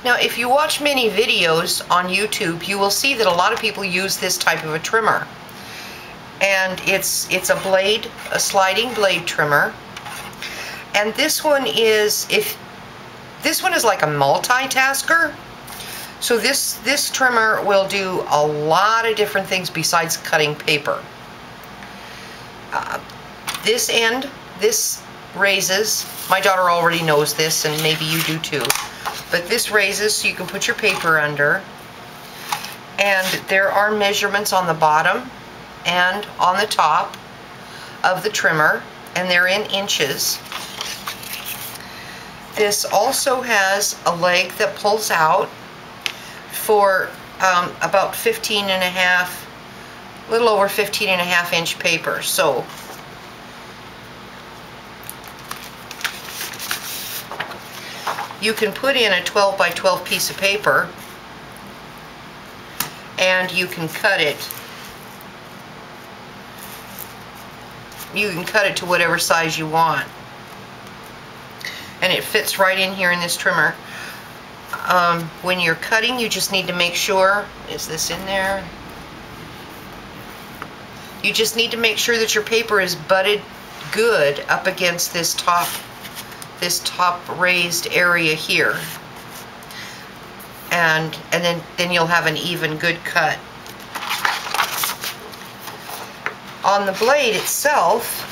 Now, if you watch many videos on YouTube, you will see that a lot of people use this type of a trimmer. And it's a blade, a sliding blade trimmer. And this one is, this one is like a multitasker. So this trimmer will do a lot of different things besides cutting paper. This end, this raises. My daughter already knows this, and maybe you do too. But this raises so you can put your paper under. And there are measurements on the bottom and on the top of the trimmer, and they're in inches. This also has a leg that pulls out for about 15 and a half, a little over 15 and a half inch paper. So you can put in a 12 by 12 piece of paper and you can cut it. You can cut it to whatever size you want. And it fits right in here in this trimmer. When you're cutting, you just need to make sure, is this in there? You just need to make sure that your paper is butted good up against this top raised area here. And then you'll have an even good cut. On the blade itself,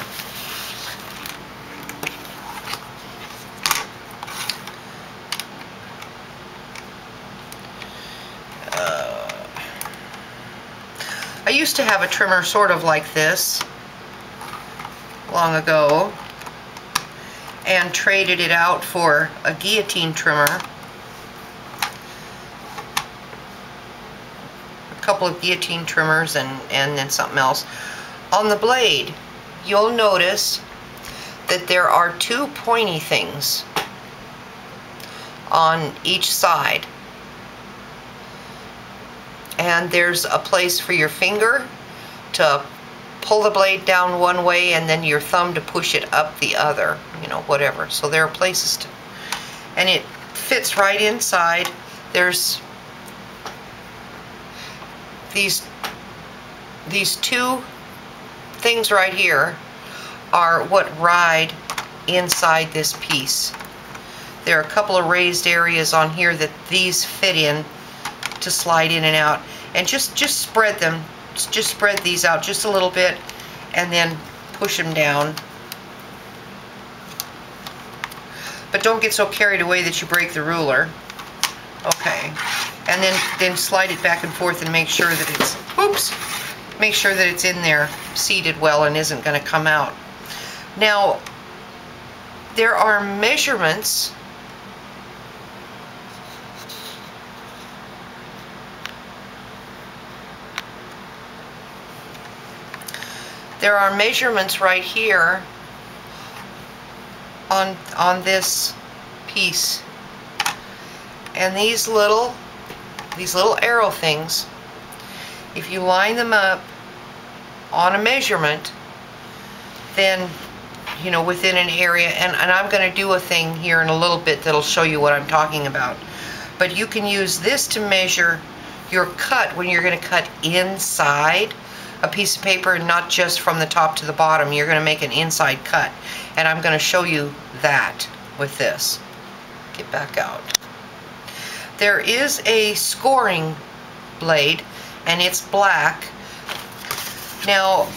I used to have a trimmer sort of like this long ago and traded it out for a guillotine trimmer. A couple of guillotine trimmers and then something else. On the blade, you'll notice that there are two pointy things on each side. And there's a place for your finger to pull the blade down one way and then your thumb to push it up the other, you know, whatever. So there are places to, and it fits right inside. There's these two things right here are what ride inside this piece. There are a couple of raised areas on here that these fit in to slide in and out, and just spread them, just spread these out just a little bit and then push them down. But don't get so carried away that you break the ruler. Okay, and then slide it back and forth and make sure that it's, oops, make sure that it's in there seated well and isn't going to come out. Now there are measurements right here on this piece, and these little arrow things, if you line them up on a measurement, then, you know, within an area, and I'm going to do a thing here in a little bit that'll show you what I'm talking about, but you can use this to measure your cut when you're going to cut inside a piece of paper and not just from the top to the bottom. You're going to make an inside cut, and I'm going to show you that with this. Get back out. There is a scoring blade and it's black. Now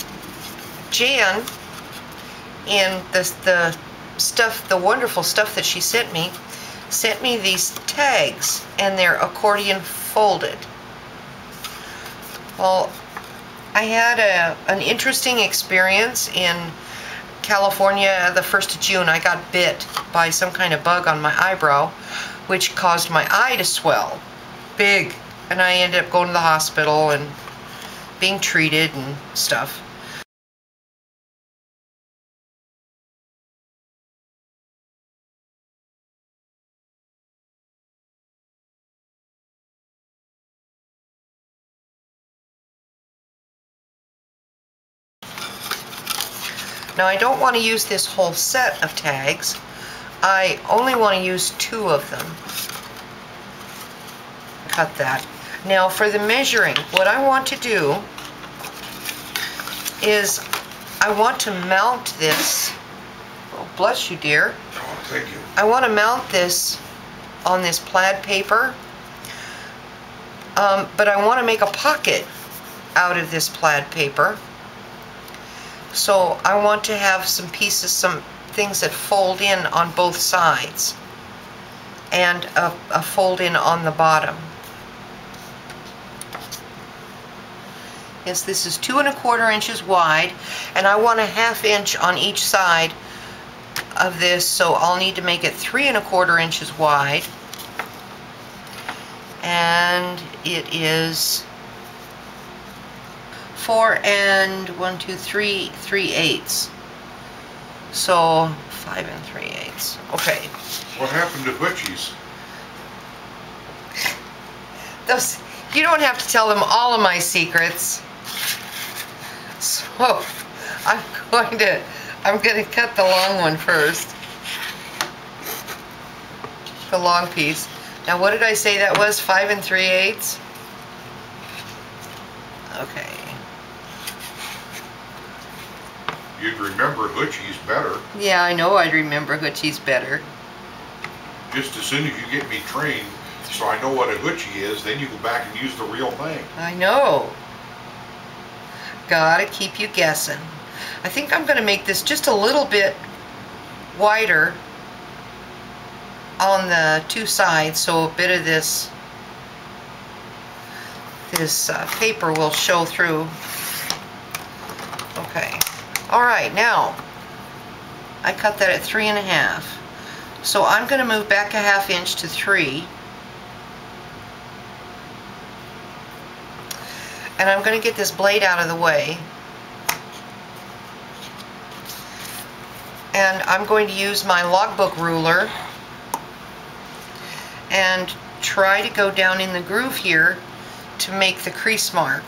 Jan, in the wonderful stuff that she sent me these tags, and they're accordion folded. Well, I had an interesting experience in California the 1st of June. I got bit by some kind of bug on my eyebrow, which caused my eye to swell big, and I ended up going to the hospital and being treated and stuff. Now I don't want to use this whole set of tags. I only want to use 2 of them. cut that. Now for the measuring, what I want to do is I want to mount this. Oh, bless you, dear. Oh, thank you. I want to mount this on this plaid paper, but I want to make a pocket out of this plaid paper. So I want to have some pieces, some things that fold in on both sides, and a fold in on the bottom. Yes, this is 2 1/4 inches wide, and I want a 1/2 inch on each side of this, so I'll need to make it 3 1/4 inches wide, and it is 4 3/8. So 5 3/8. Okay. What happened to Butchie's? Those, you don't have to tell them all of my secrets. So I'm going to cut the long one first. The long piece. Now what did I say that was? 5 3/8? Okay. You'd remember Hutchie's better. Yeah, I know I'd remember Hutchie's better. Just as soon as you get me trained so I know what a Hutchie is, then you go back and use the real thing. I know. Gotta keep you guessing. I think I'm going to make this just a little bit wider on the two sides, so a bit of this paper will show through. Okay. Alright, now I cut that at 3 1/2. So I'm going to move back a 1/2 inch to 3. And I'm going to get this blade out of the way. And I'm going to use my logbook ruler and try to go down in the groove here to make the crease mark.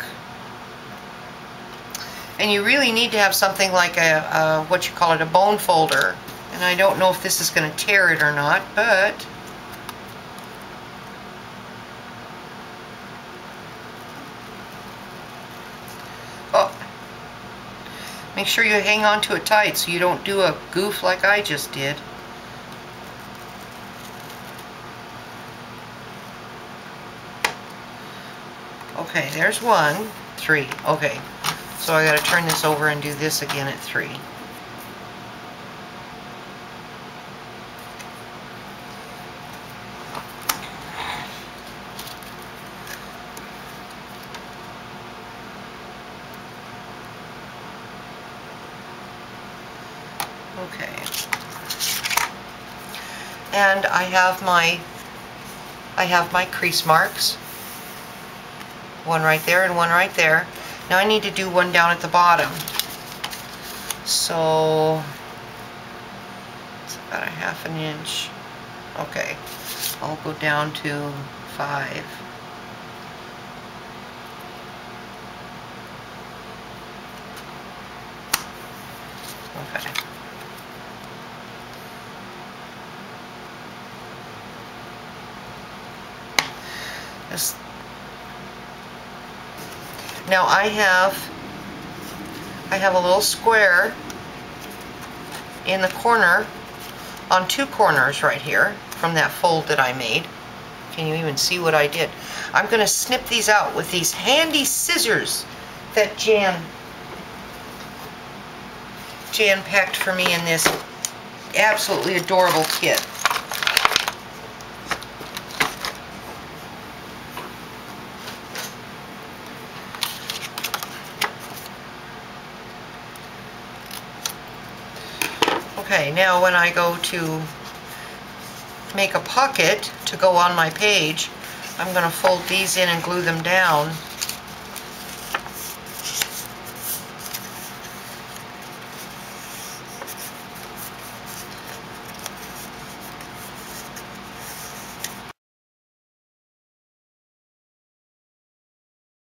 And you really need to have something like a what you call it, a bone folder. And I don't know if this is going to tear it or not, but oh, make sure you hang on to it tight so you don't do a goof like I just did. Okay, there's 1, 3. Okay. So I got to turn this over and do this again at 3. Okay. And I have my crease marks. One right there and one right there. Now I need to do one down at the bottom. So it's about a 1/2 inch. Okay. I'll go down to 5. Okay. Now I have a little square in the corner, on 2 corners right here from that fold that I made. Can you even see what I did? I'm going to snip these out with these handy scissors that Jan packed for me in this absolutely adorable kit. Okay, now when I go to make a pocket to go on my page, I'm going to fold these in and glue them down